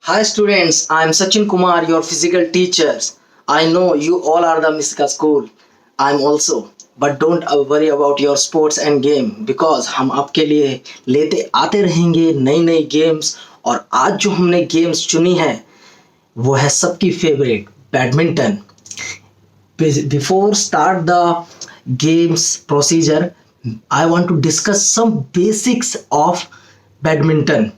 Hi students, I am Sachin Kumar, your physical teachers. I know you all are the Misika school. I am also. But don't worry about your sports and game because हम आपके लिए लेते आते रहेंगे नई नई games. और आज जो हमने गेम्स चुनी है वो है सबकी favourite badminton. Before start the games procedure, I want to discuss some basics of badminton.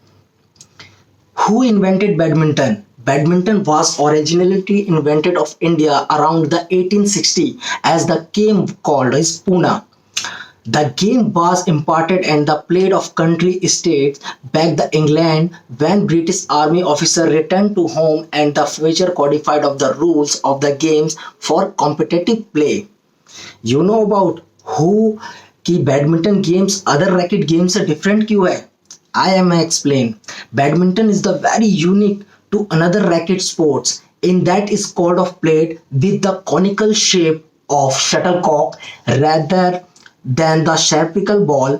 Who invented badminton? Badminton was originally invented of India around the 1860 as the game called as Pune. The game was imported and the played of country states back the England when British army officer returned to home and the future codified of the rules of the games for competitive play. You know about who कि badminton games other racket game से different क्यों है? I am explain. Badminton is the very unique to another racket sports in that is called of played with the conical shape of shuttlecock rather than the spherical ball.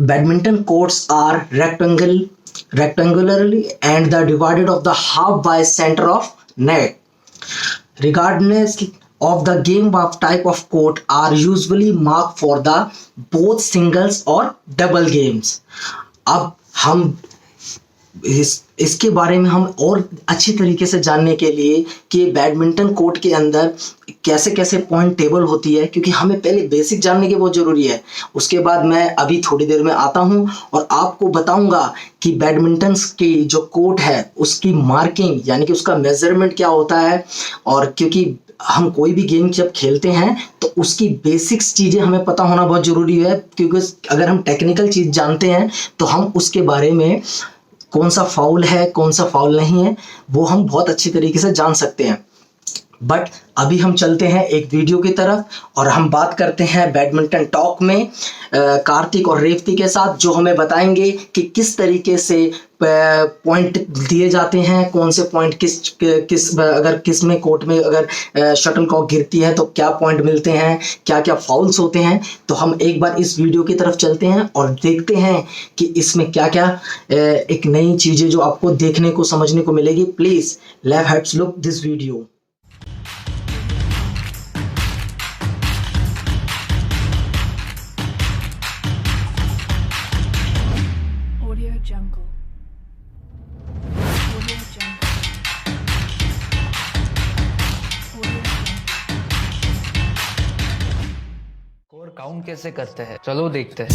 Badminton courts are rectangularly and the divided of the half by center of net. Regardless of the game of type of court are usually marked for the both singles or double games. अब हम इसके बारे में हम और अच्छी तरीके से जानने के लिए कि बैडमिंटन कोर्ट के अंदर कैसे कैसे पॉइंट टेबल होती है, क्योंकि हमें पहले बेसिक जानने की बहुत ज़रूरी है। उसके बाद मैं अभी थोड़ी देर में आता हूं और आपको बताऊंगा कि बैडमिंटन की जो कोर्ट है उसकी मार्किंग यानी कि उसका मेजरमेंट क्या होता है। और क्योंकि हम कोई भी गेम जब खेलते हैं तो उसकी बेसिक्स चीज़ें हमें पता होना बहुत ज़रूरी है, क्योंकि अगर हम टेक्निकल चीज़ जानते हैं तो हम उसके बारे में कौन सा फाउल है कौन सा फाउल नहीं है वो हम बहुत अच्छी तरीके से जान सकते हैं। बट अभी हम चलते हैं एक वीडियो की तरफ और हम बात करते हैं बैडमिंटन टॉक में कार्तिक और रेवती के साथ, जो हमें बताएंगे कि किस तरीके से पॉइंट दिए जाते हैं, कौन से पॉइंट किस अगर किस में कोर्ट में अगर शटल कॉक गिरती है तो क्या पॉइंट मिलते हैं, क्या क्या फाउल्स होते हैं। तो हम एक बार इस वीडियो की तरफ चलते हैं और देखते हैं कि इसमें क्या क्या एक नई चीज़ें जो आपको देखने को समझने को मिलेगी। Please let's look this video. Audio Jungle. Audio Jungle. Audio Jungle. Score count कैसे करते हैं, चलो देखते हैं।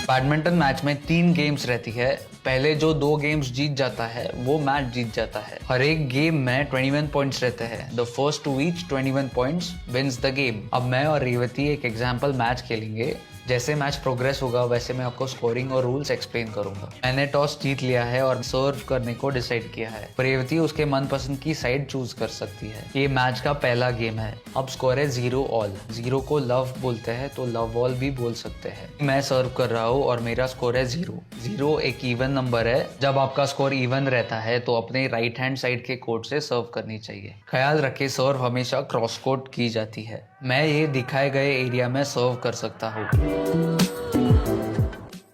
बैडमिंटन मैच में 3 गेम्स रहती है। पहले जो 2 गेम्स जीत जाता है वो मैच जीत जाता है। हर एक गेम में 21 पॉइंट्स रहते हैं। The first to reach 21 points wins the game. अब मैं और रेवती एक एग्जांपल मैच खेलेंगे। जैसे मैच प्रोग्रेस होगा वैसे मैं आपको स्कोरिंग और रूल्स एक्सप्लेन करूंगा। मैंने टॉस जीत लिया है और सर्व करने को डिसाइड किया है। रेवती उसके मनपसंद की साइड चूज कर सकती है। ये मैच का पहला गेम है। अब स्कोर है 0 ऑल। 0 को लव बोलते हैं तो लव ऑल भी बोल सकते हैं। मैं सर्व कर रहा हूँ और मेरा स्कोर है 0। 0 एक इवन नंबर है। जब आपका स्कोर इवन रहता है तो अपने राइट हैंड साइड के कोर्ट से सर्व करनी चाहिए। ख्याल रखे सर्व हमेशा क्रॉस कोर्ट की जाती है। मैं ये दिखाए गए एरिया में सर्व कर सकता हूँ।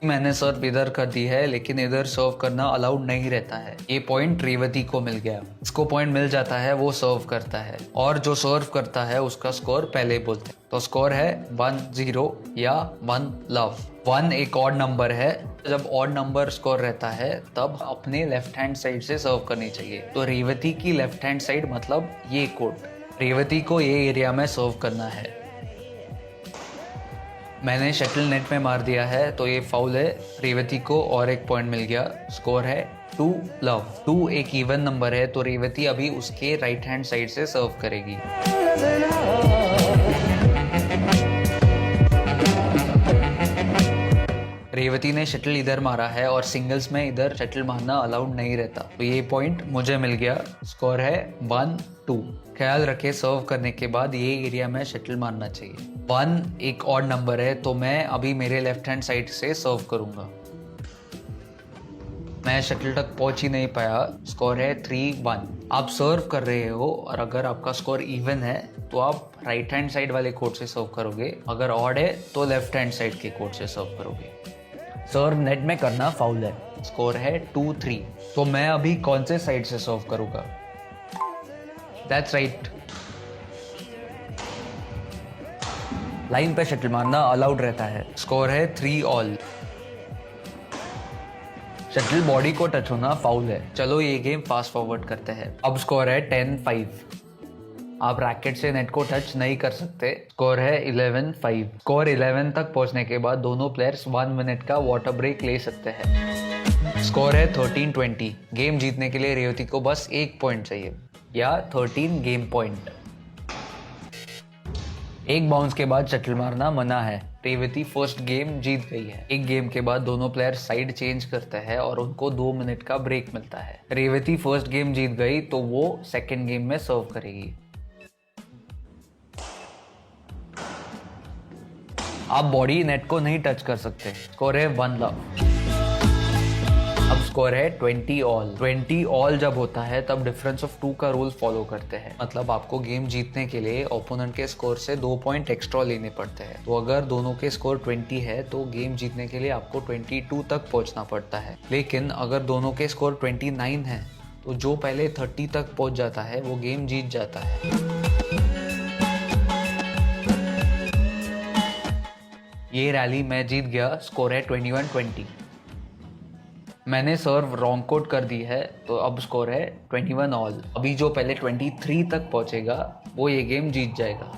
मैंने सर्व इधर कर दी है, लेकिन इधर सर्व करना अलाउड नहीं रहता है। ये पॉइंट रेवती को मिल गया। इसको पॉइंट मिल जाता है, वो सर्व करता है और जो सर्व करता है उसका स्कोर पहले बोलते हैं। तो स्कोर है 1-0 या 1 लव। 1 एक ऑड नंबर है। जब ऑड नंबर स्कोर रहता है तब अपने लेफ्ट हैंड साइड से सर्व करनी चाहिए। तो रेवती की लेफ्ट हैंड साइड मतलब ये कोर्ट। रेवती को ये एरिया में सर्व करना है। मैंने शटल नेट में मार दिया है तो ये फाउल है। रेवती को और एक पॉइंट मिल गया। स्कोर है 2 लव। 2 एक इवन नंबर है तो रेवती अभी उसके राइट हैंड साइड से सर्व करेगी। रेवती ने शटल इधर मारा है और सिंगल्स में इधर शटल मारना अलाउड नहीं रहता, तो ये पॉइंट मुझे मिल गया। स्कोर है 1-2। ख्याल रखे सर्व करने के बाद ये एरिया में शटल मारना चाहिए। 1 एक ऑड नंबर है तो मैं अभी मेरे लेफ्ट हैंड साइड से सर्व करूंगा। मैं शटल तक पहुंच ही नहीं पाया। स्कोर है 3-1। आप सर्व कर रहे हो और अगर आपका स्कोर इवन है तो आप राइट हैंड साइड वाले कोर्ट से सर्व करोगे। अगर ऑड है तो लेफ्ट हैंड साइड के कोर्ट से सर्व करोगे। सर्व नेट में करना फाउल है। स्कोर है 2-3। तो मैं अभी कौन से साइड से सर्व करूंगा? दैट्स राइट, लाइन पे शटल मारना अलाउड रहता है। स्कोर है 3-all। शटल बॉडी को टच होना फाउल है। चलो ये गेम फास्ट फॉरवर्ड करते हैं। अब स्कोर है 10-5। आप रैकेट से नेट को टच नहीं कर सकते। स्कोर है 11-5। स्कोर 11 तक पहुंचने के बाद दोनों प्लेयर्स 1 मिनट का वाटर ब्रेक ले सकते हैं। स्कोर है 13-20। गेम जीतने के लिए रेवती को बस 1 पॉइंट चाहिए या 13 गेम पॉइंट। एक बाउंस के बाद शटल मारना मना है। रेवती फर्स्ट गेम जीत गई है। एक गेम के बाद दोनों प्लेयर साइड चेंज करते हैं और उनको 2 मिनट का ब्रेक मिलता है। रेवती फर्स्ट गेम जीत गई तो वो सेकंड गेम में सर्व करेगी। आप बॉडी नेट को नहीं टच कर सकते। स्कोर है 1 लव। अब स्कोर है 20-all। 20-all जब होता है तब डिफरेंस ऑफ 2 का रूल फॉलो करते हैं। मतलब आपको गेम जीतने के लिए ओपोनेंट के स्कोर से 2 पॉइंट एक्स्ट्रा लेने पड़ते हैं। तो अगर दोनों के स्कोर 20 है तो गेम जीतने के लिए आपको 22 तक पहुंचना पड़ता है। लेकिन अगर दोनों के स्कोर 29 है तो जो पहले 30 तक पहुंच जाता है वो गेम जीत जाता है। ये रैली मैं जीत गया। स्कोर है 21-20। मैंने सर्व रॉन्ग कोड कर दी है तो अब स्कोर है 21-all। अभी जो पहले 23 तक पहुंचेगा वो ये गेम जीत जाएगा।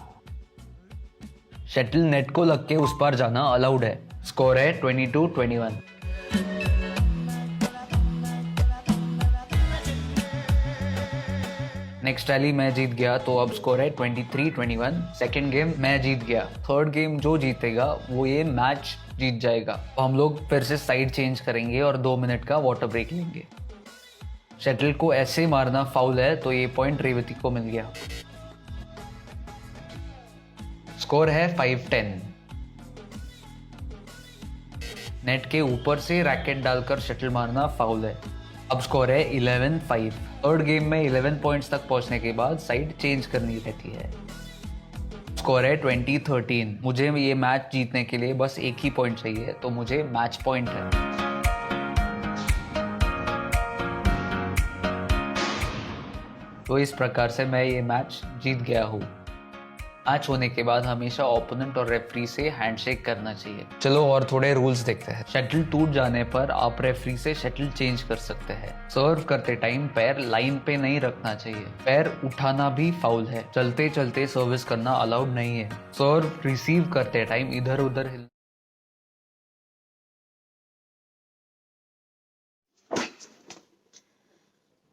शटल नेट को लग के उस पार जाना अलाउड है। स्कोर है 22-21। नेक्स्ट रैली मैं जीत गया तो अब स्कोर है 23-21। सेकेंड गेम मैं जीत गया। थर्ड गेम जो जीतेगा वो ये मैच जीत जाएगा। तो हम लोग फिर से साइड चेंज करेंगे और 2 मिनट का वाटर ब्रेक लेंगे। शटल को ऐसे मारना फाउल है तो ये पॉइंट रेवती को मिल गया। स्कोर है 5-10। नेट के ऊपर से रैकेट डालकर शटल मारना फाउल है। अब स्कोर है 11-5। थर्ड गेम में 11 पॉइंट्स तक पहुंचने के बाद साइड चेंज करनी रहती है। स्कोर है 20-13। मुझे ये मैच जीतने के लिए बस 1 ही पॉइंट चाहिए तो मुझे मैच पॉइंट है। तो इस प्रकार से मैं ये मैच जीत गया हूँ। मैच होने के बाद हमेशा ओपोनेंट और रेफरी से हैंडशेक करना चाहिए। चलो और थोड़े रूल्स देखते हैं। शटल टूट जाने पर आप रेफरी से शटल चेंज कर सकते हैं। सर्व करते टाइम पैर लाइन पे नहीं रखना चाहिए। पैर उठाना भी फाउल है। चलते चलते सर्विस करना अलाउड नहीं है। सर्व रिसीव करते टाइम इधर उधर हिल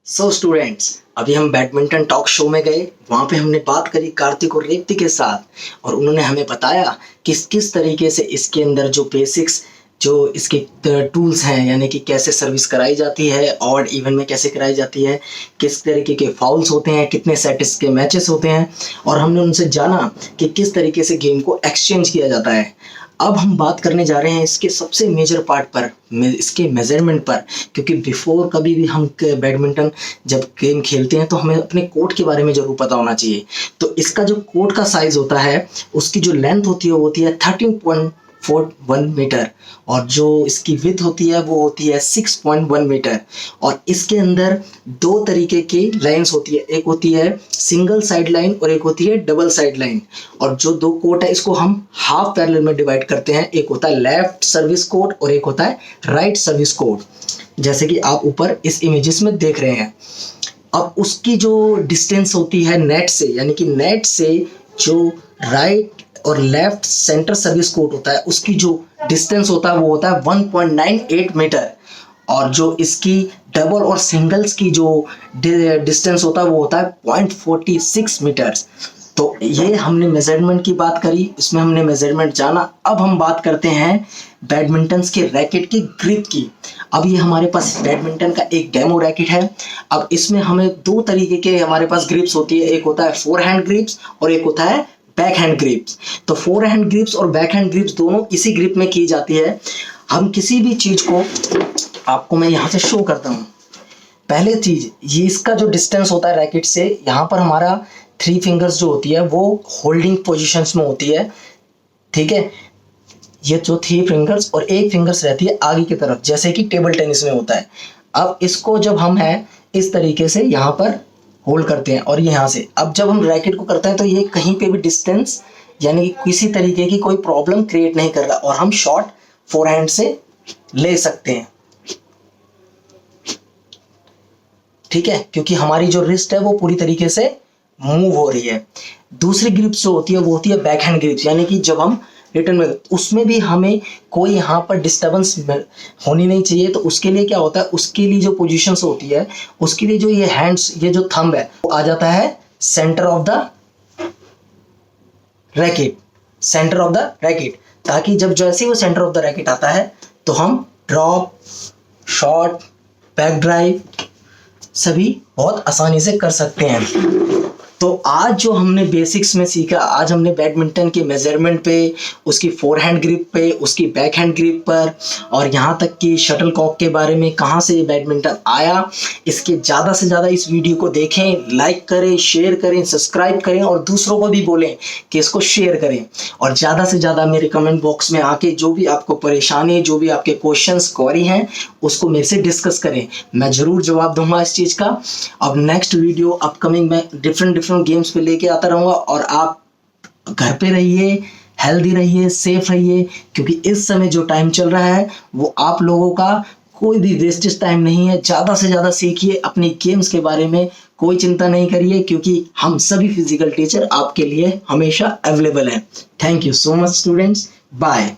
सो स्टूडेंट्स, अभी हम बैडमिंटन टॉक शो में गए। वहाँ पे हमने बात करी कार्तिक और रेवती के साथ और उन्होंने हमें बताया किस किस तरीके से इसके अंदर जो बेसिक्स जो इसके टूल्स हैं, यानी कि कैसे सर्विस कराई जाती है, ऑड इवन में कैसे कराई जाती है, किस तरीके के फाउल्स होते हैं, कितने सेट इसके मैचेस होते हैं, और हमने उनसे जाना कि किस तरीके से गेम को एक्सचेंज किया जाता है। अब हम बात करने जा रहे हैं इसके सबसे मेजर पार्ट पर, इसके मेजरमेंट पर, क्योंकि बिफोर कभी भी हम बैडमिंटन जब गेम खेलते हैं तो हमें अपने कोर्ट के बारे में ज़रूर पता होना चाहिए। तो इसका जो कोर्ट का साइज़ होता है, उसकी जो लेंथ होती है वो होती है 13.41 मीटर, और जो इसकी विड्थ होती है वो होती है 6.1 मीटर। और इसके अंदर 2 तरीके की लाइंस होती है, एक होती है सिंगल साइड लाइन और एक होती है डबल साइड लाइन। और जो 2 कोर्ट है इसको हम हाफ पैरेलल में डिवाइड करते हैं। एक होता है लेफ्ट सर्विस कोर्ट और एक होता है राइट सर्विस कोर्ट, जैसे कि आप ऊपर इस इमेजेस में देख रहे हैं। अब उसकी जो डिस्टेंस होती है नेट से, यानी कि नेट से जो राइट और लेफ्ट सेंटर सर्विस कोर्ट होता है उसकी जो डिस्टेंस होता है वो होता है 1.98 मीटर, और जो इसकी डबल और सिंगल्स की जो डिस्टेंस होता है वो होता है 0.46 मीटर्स। तो ये हमने मेजरमेंट की बात करी, इसमें हमने मेजरमेंट जाना। अब हम बात करते हैं बैडमिंटन के रैकेट की ग्रिप की। अब ये हमारे पास बैडमिंटन का एक डेमो रैकेट है। अब इसमें हमें 2 तरीके के हमारे पास ग्रिप्स होती है, एक होता है फोरहैंड ग्रिप्स और एक होता है बैक हैंड ग्रिप्स। तो फोरहैंड ग्रिप्स और बैक हैंड ग्रिप्स दोनों इसी ग्रिप में की जाती है। हम किसी भी चीज को, आपको मैं यहाँ से शो करता हूँ। पहले चीज, ये इसका जो डिस्टेंस होता है रैकेट से, यहाँ पर हमारा 3 फिंगर्स जो होती है वो होल्डिंग पोजीशंस में होती है, ठीक है। ये जो 3 फिंगर्स और 1 फिंगर्स रहती है आगे की तरफ, जैसे कि टेबल टेनिस में होता है। अब इसको जब हम है इस तरीके से यहाँ पर होल्ड करते हैं और यहाँ से अब जब हम रैकेट को करते हैं तो ये कहीं पे भी डिस्टेंस यानी कि किसी तरीके की कोई प्रॉब्लम क्रिएट नहीं कर रहा और हम शॉट फोरहैंड से ले सकते हैं, ठीक है, क्योंकि हमारी जो रिस्ट है वो पूरी तरीके से मूव हो रही है। दूसरी ग्रिप जो होती है वो होती है बैक हैंड ग्रिप, यानी कि जब हम रिटर्न में उसमें भी हमें कोई यहाँ पर डिस्टर्बेंस होनी नहीं चाहिए। तो उसके लिए क्या होता है, उसके लिए जो पोजीशंस होती है उसके लिए जो ये हैंड्स, ये जो थंब है वो आ जाता है centre of the racket, centre of the racket, ताकि जब जैसे ही वो सेंटर ऑफ द रैकेट आता है तो हम ड्रॉप, शॉट, बैक ड्राइव सभी बहुत आसानी से कर सकते हैं। तो आज जो हमने बेसिक्स में सीखा, आज हमने बैडमिंटन के मेजरमेंट पे, उसकी फोरहैंड ग्रिप पे, उसकी बैक हैंड ग्रिप पर और यहाँ तक कि शटल कॉक के बारे में, कहाँ से बैडमिंटन आया, इसके ज़्यादा से ज़्यादा इस वीडियो को देखें, लाइक करें, शेयर करें, सब्सक्राइब करें और दूसरों को भी बोलें कि इसको शेयर करें। और ज़्यादा से ज़्यादा मेरे कमेंट बॉक्स में आके जो भी आपको परेशानी, जो भी आपके क्वेश्चंस, क्वेरी हैं उसको मेरे से डिस्कस करें, मैं ज़रूर जवाब दूंगा इस चीज़ का। अब नेक्स्ट वीडियो अपकमिंग में डिफरेंट गेम्स पे लेके आता रहूंगा और आप घर पे रहिए, हेल्दी रहिए, सेफ रहिए, क्योंकि इस समय जो टाइम चल रहा है वो आप लोगों का कोई भी वेस्टेज टाइम नहीं है। ज़्यादा से ज़्यादा सीखिए अपनी गेम्स के बारे में, कोई चिंता नहीं करिए, क्योंकि हम सभी फिजिकल टीचर आपके लिए हमेशा अवेलेबल हैं। Thank you so much students, bye.